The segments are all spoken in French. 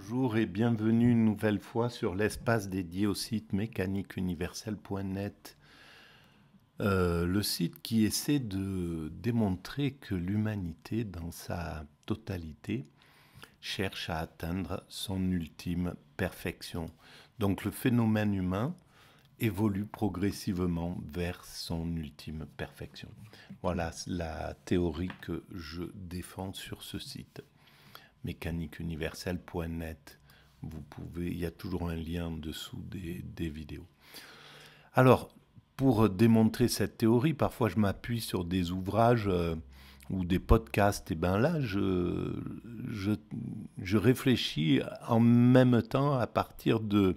Bonjour et bienvenue une nouvelle fois sur l'espace dédié au site mécaniqueuniverselle.net, le site qui essaie de démontrer que l'humanité dans sa totalité cherche à atteindre son ultime perfection. Donc le phénomène humain évolue progressivement vers son ultime perfection. Voilà la théorie que je défends sur ce site. mécaniqueuniverselle.net. Il y a toujours un lien en dessous des vidéos. Alors, pour démontrer cette théorie, parfois je m'appuie sur des ouvrages ou des podcasts. Et bien là, je réfléchis en même temps à partir du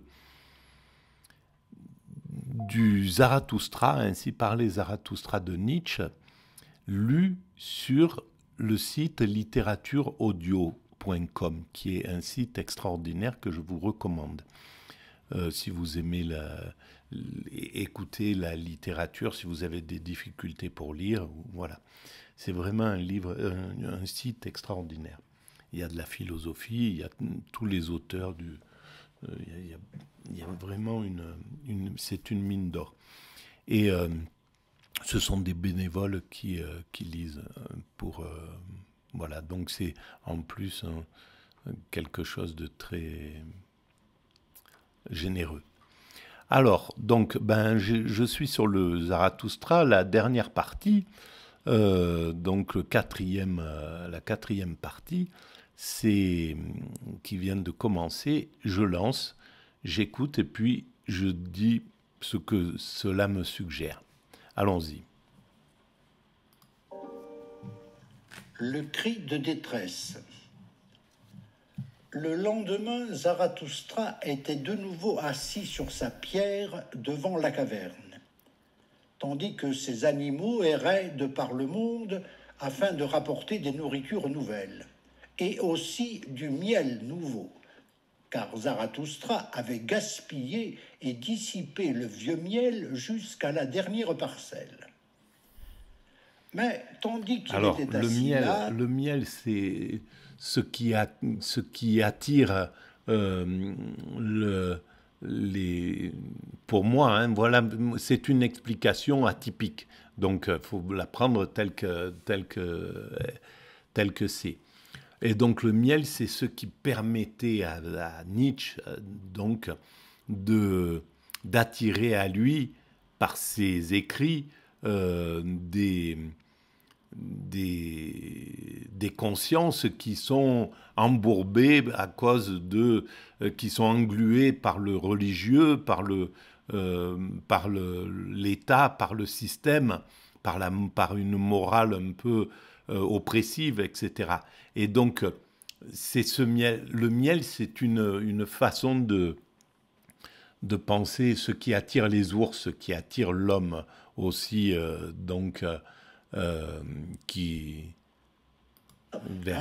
Zarathustra, ainsi parlé Zarathustra de Nietzsche, lu sur le site littératureaudio.com, qui est un site extraordinaire que je vous recommande. Si vous aimez écouter la littérature, si vous avez des difficultés pour lire, voilà. C'est vraiment un site extraordinaire. Il y a de la philosophie, il y a tous les auteurs il y a vraiment c'est une mine d'or. Et ce sont des bénévoles qui lisent voilà, donc c'est en plus quelque chose de très généreux. Alors, donc, je suis sur le Zarathustra, la dernière partie, donc la quatrième partie, qui vient de commencer. Je lance, j'écoute et puis je dis ce que cela me suggère. Allons-y. Le cri de détresse. Le lendemain, Zarathustra était de nouveau assis sur sa pierre devant la caverne, tandis que ses animaux erraient de par le monde afin de rapporter des nourritures nouvelles, et aussi du miel nouveau, car Zarathustra avait gaspillé et dissipé le vieux miel jusqu'à la dernière parcelle. Mais tandis qu'il était assis là... Le miel, c'est ce qui attire pour moi, hein, voilà, c'est une explication atypique. Donc, il faut la prendre telle que c'est. Et donc, le miel, c'est ce qui permettait à Nietzsche, donc, d'attirer à lui, par ses écrits, des consciences qui sont embourbées à cause qui sont engluées par le religieux, par l'État, par le système, par une morale un peu oppressive, etc. Et donc, le miel, c'est une façon de penser ce qui attire les ours, ce qui attire l'homme aussi, un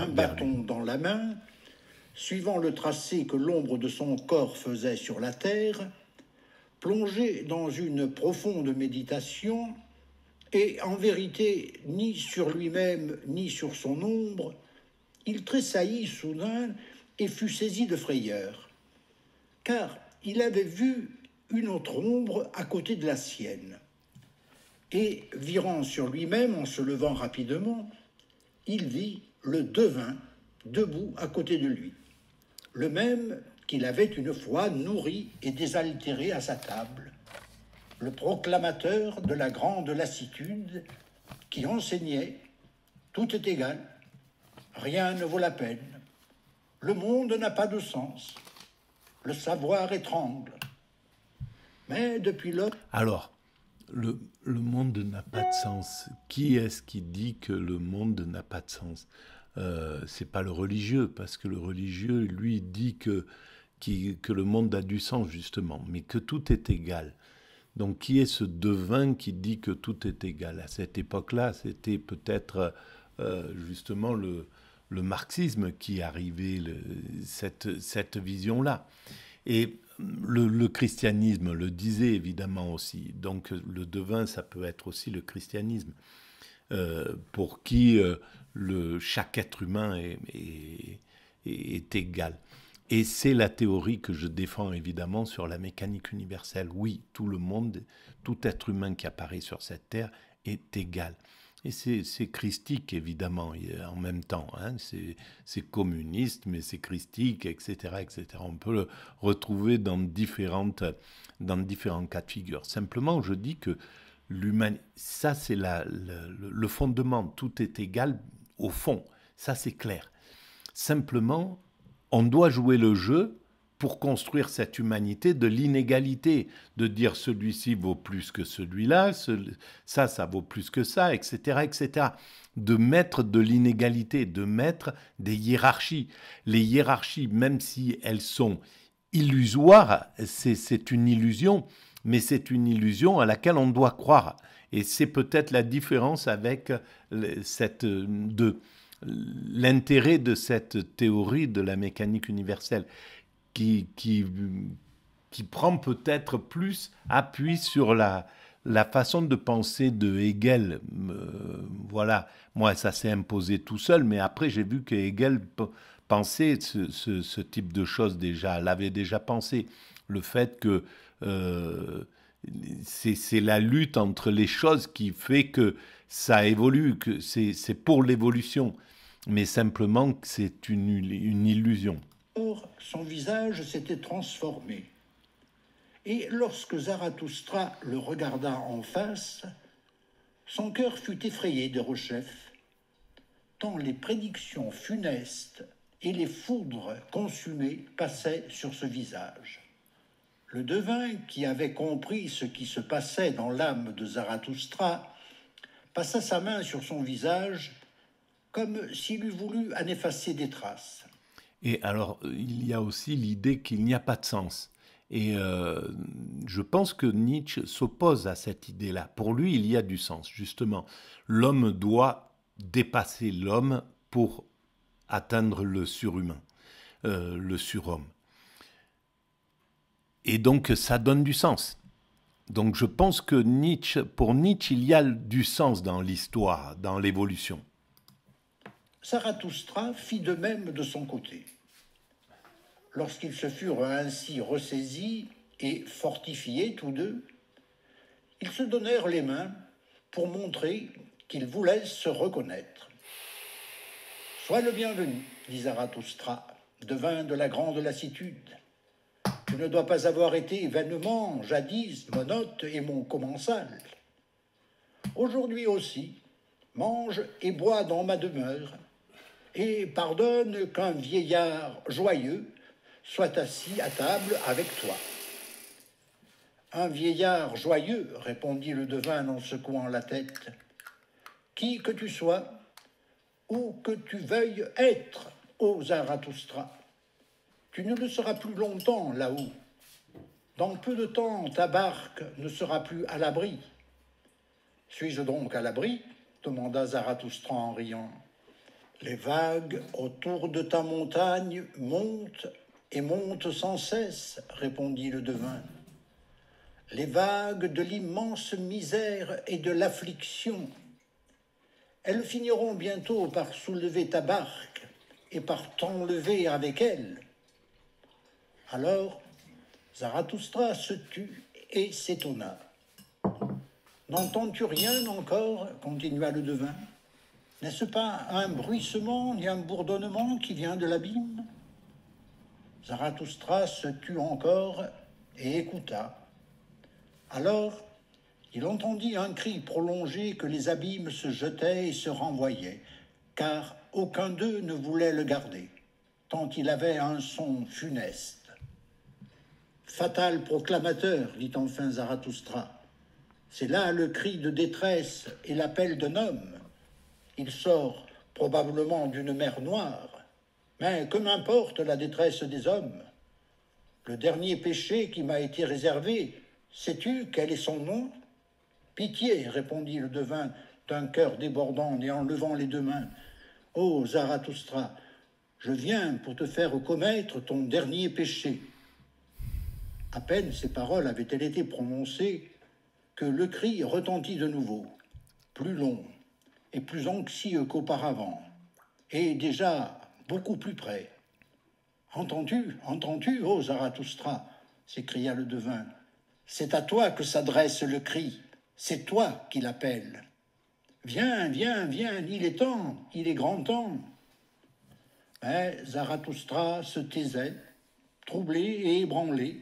bâton dans la main, suivant le tracé que l'ombre de son corps faisait sur la terre, plongé dans une profonde méditation, et en vérité ni sur lui-même ni sur son ombre, il tressaillit soudain et fut saisi de frayeur, car il avait vu une autre ombre à côté de la sienne. Et, virant sur lui-même en se levant rapidement, il vit le devin debout à côté de lui, le même qu'il avait une fois nourri et désaltéré à sa table, le proclamateur de la grande lassitude qui enseignait « Tout est égal, rien ne vaut la peine, le monde n'a pas de sens, le savoir étrangle. » Mais depuis lors... Alors, le monde n'a pas de sens. Qui est-ce qui dit que le monde n'a pas de sens ? C'est pas le religieux, parce que le religieux, lui, dit que le monde a du sens, justement, mais que tout est égal. Donc, qui est ce devin qui dit que tout est égal ? À cette époque-là, c'était peut-être justement le marxisme qui arrivait, cette vision-là. Et le christianisme le disait évidemment aussi. Donc le devin, ça peut être aussi le christianisme, pour qui chaque être humain est égal. Et c'est la théorie que je défends évidemment sur la mécanique universelle. Oui, tout le monde, tout être humain qui apparaît sur cette terre est égal. Et c'est christique, évidemment, en même temps. Hein. C'est communiste, mais c'est christique, etc., etc. On peut le retrouver dans différents cas de figure. Simplement, je dis que l'humanité, ça c'est le fondement. Tout est égal au fond. Ça, c'est clair. Simplement, on doit jouer le jeu pour construire cette humanité de l'inégalité, de dire celui-ci vaut plus que celui-là, ça vaut plus que ça, etc., etc. De mettre de l'inégalité, de mettre des hiérarchies. Les hiérarchies, même si elles sont illusoires, c'est une illusion, mais c'est une illusion à laquelle on doit croire. Et c'est peut-être la différence avec l'intérêt de cette théorie de la mécanique universelle qui prend peut-être plus appui sur la façon de penser de Hegel. Voilà, moi ça s'est imposé tout seul, mais après j'ai vu que Hegel pensait ce type de choses déjà, l'avait déjà pensé. Le fait que c'est la lutte entre les choses qui fait que ça évolue, que c'est pour l'évolution, mais simplement que c'est une illusion. Or, son visage s'était transformé. Et lorsque Zarathustra le regarda en face, son cœur fut effrayé de rechef, tant les prédictions funestes et les foudres consumées passaient sur ce visage. Le devin, qui avait compris ce qui se passait dans l'âme de Zarathustra, passa sa main sur son visage comme s'il eût voulu en effacer des traces. Et alors, il y a aussi l'idée qu'il n'y a pas de sens. Et je pense que Nietzsche s'oppose à cette idée-là. Pour lui, il y a du sens, justement. L'homme doit dépasser l'homme pour atteindre le surhumain, le surhomme. Et donc, ça donne du sens. Donc, je pense que pour Nietzsche, il y a du sens dans l'histoire, dans l'évolution. Zarathustra fit de même de son côté. Lorsqu'ils se furent ainsi ressaisis et fortifiés tous deux, ils se donnèrent les mains pour montrer qu'ils voulaient se reconnaître. « Sois le bienvenu, dit Zarathustra, devin de la grande lassitude. Tu ne dois pas avoir été vainement, jadis, mon hôte et mon commensal. Aujourd'hui aussi, mange et bois dans ma demeure, et pardonne qu'un vieillard joyeux soit assis à table avec toi. » « Un vieillard joyeux, répondit le devin en secouant la tête. Qui que tu sois, ou que tu veuilles être, ô Zarathustra, tu ne le seras plus longtemps là-haut. Dans peu de temps, ta barque ne sera plus à l'abri. Suis-je donc à l'abri? Demanda Zarathustra en riant. Les vagues autour de ta montagne montent et montent sans cesse, répondit le devin. Les vagues de l'immense misère et de l'affliction. Elles finiront bientôt par soulever ta barque et par t'enlever avec elle. Alors, Zarathustra se tut et s'étonna. N'entends-tu rien encore? Continua le devin. N'est-ce pas un bruissement ni un bourdonnement qui vient de l'abîme? Zarathustra se tut encore et écouta. Alors, il entendit un cri prolongé que les abîmes se jetaient et se renvoyaient, car aucun d'eux ne voulait le garder, tant il avait un son funeste. Fatal proclamateur, dit enfin Zarathustra, c'est là le cri de détresse et l'appel d'un homme. Il sort probablement d'une mer noire, mais que m'importe la détresse des hommes? Le dernier péché qui m'a été réservé, sais-tu quel est son nom? Pitié, répondit le devin d'un cœur débordant et en levant les deux mains. Ô Zarathustra, je viens pour te faire commettre ton dernier péché. À peine ces paroles avaient-elles été prononcées que le cri retentit de nouveau, plus long et plus anxieux qu'auparavant, et déjà beaucoup plus près. Entends-tu, ô Zarathustra, s'écria le devin. C'est à toi que s'adresse le cri, c'est toi qui l'appelle. Viens, il est temps, il est grand temps. Mais Zarathustra se taisait, troublé et ébranlé.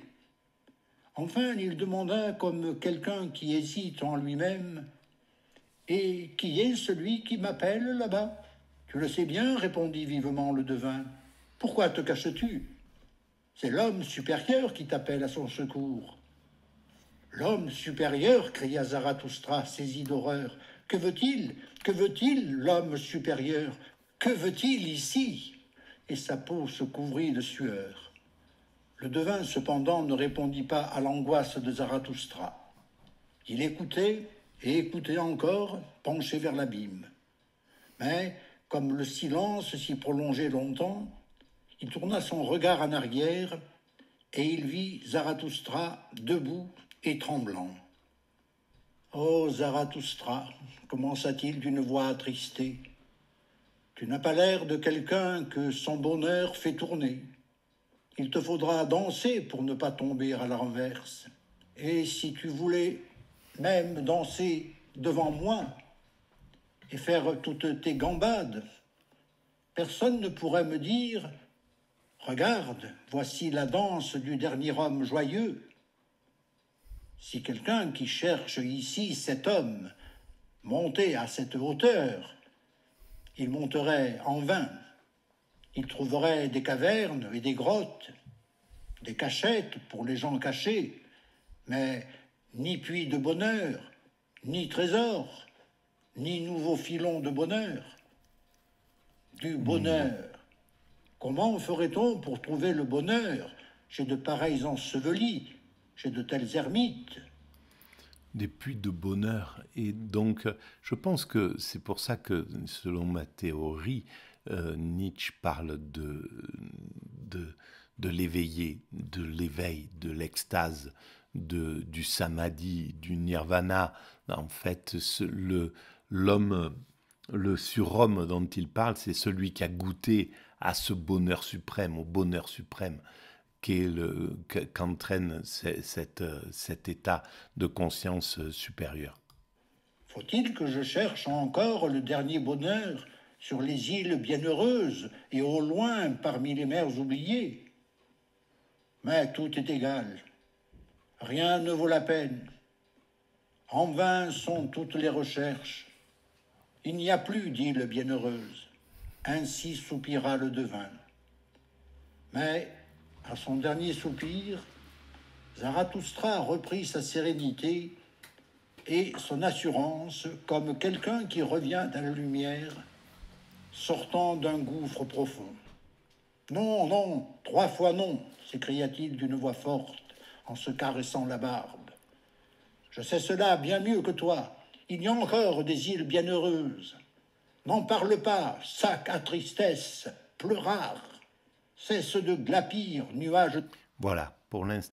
Enfin, il demanda comme quelqu'un qui hésite en lui-même, « Et qui est celui qui m'appelle là-bas ?»« Tu le sais bien, répondit vivement le devin. « Pourquoi te caches-tu ? C'est l'homme supérieur qui t'appelle à son secours. » « L'homme supérieur » cria Zarathustra, saisi d'horreur. « Que veut-il ? Que veut-il, l'homme supérieur ? Que veut-il ici ?» Et sa peau se couvrit de sueur. Le devin, cependant, ne répondit pas à l'angoisse de Zarathustra. Il écoutait et écoutait encore, penché vers l'abîme. Mais, comme le silence s'y prolongeait longtemps, il tourna son regard en arrière et il vit Zarathustra debout et tremblant. « Oh, Zarathustra » commença-t-il d'une voix attristée, « tu n'as pas l'air de quelqu'un que son bonheur fait tourner. Il te faudra danser pour ne pas tomber à la renverse. Et si tu voulais même danser devant moi et faire toutes tes gambades, personne ne pourrait me dire « Regarde, voici la danse du dernier homme joyeux ». Si quelqu'un qui cherche ici cet homme montait à cette hauteur, il monterait en vain. Il trouverait des cavernes et des grottes, des cachettes pour les gens cachés, mais ni puits de bonheur, ni trésor, ni nouveaux filons de bonheur. Du bonheur. Comment ferait-on pour trouver le bonheur chez de pareils ensevelis, chez de tels ermites ? Des puits de bonheur. Et donc, je pense que c'est pour ça que, selon ma théorie, Nietzsche parle de l'éveillé, de l'éveil, de l'extase, du samadhi, du nirvana. En fait, l'homme, le surhomme dont il parle, c'est celui qui a goûté à ce bonheur suprême, au bonheur suprême qu'entraîne cet état de conscience supérieure. Faut-il que je cherche encore le dernier bonheur sur les îles bienheureuses et au loin parmi les mers oubliées ? Mais tout est égal. Rien ne vaut la peine. En vain sont toutes les recherches. Il n'y a plus d'île bienheureuse. Ainsi soupira le devin. Mais, à son dernier soupir, Zarathustra reprit sa sérénité et son assurance comme quelqu'un qui revient à la lumière, sortant d'un gouffre profond. « Non, non, 3 fois non !» s'écria-t-il d'une voix forte en se caressant la barbe. « Je sais cela bien mieux que toi. Il y a encore des îles bienheureuses. N'en parle pas, sac à tristesse, pleurard. Cesse de glapir, nuage. » Voilà, pour l'instant.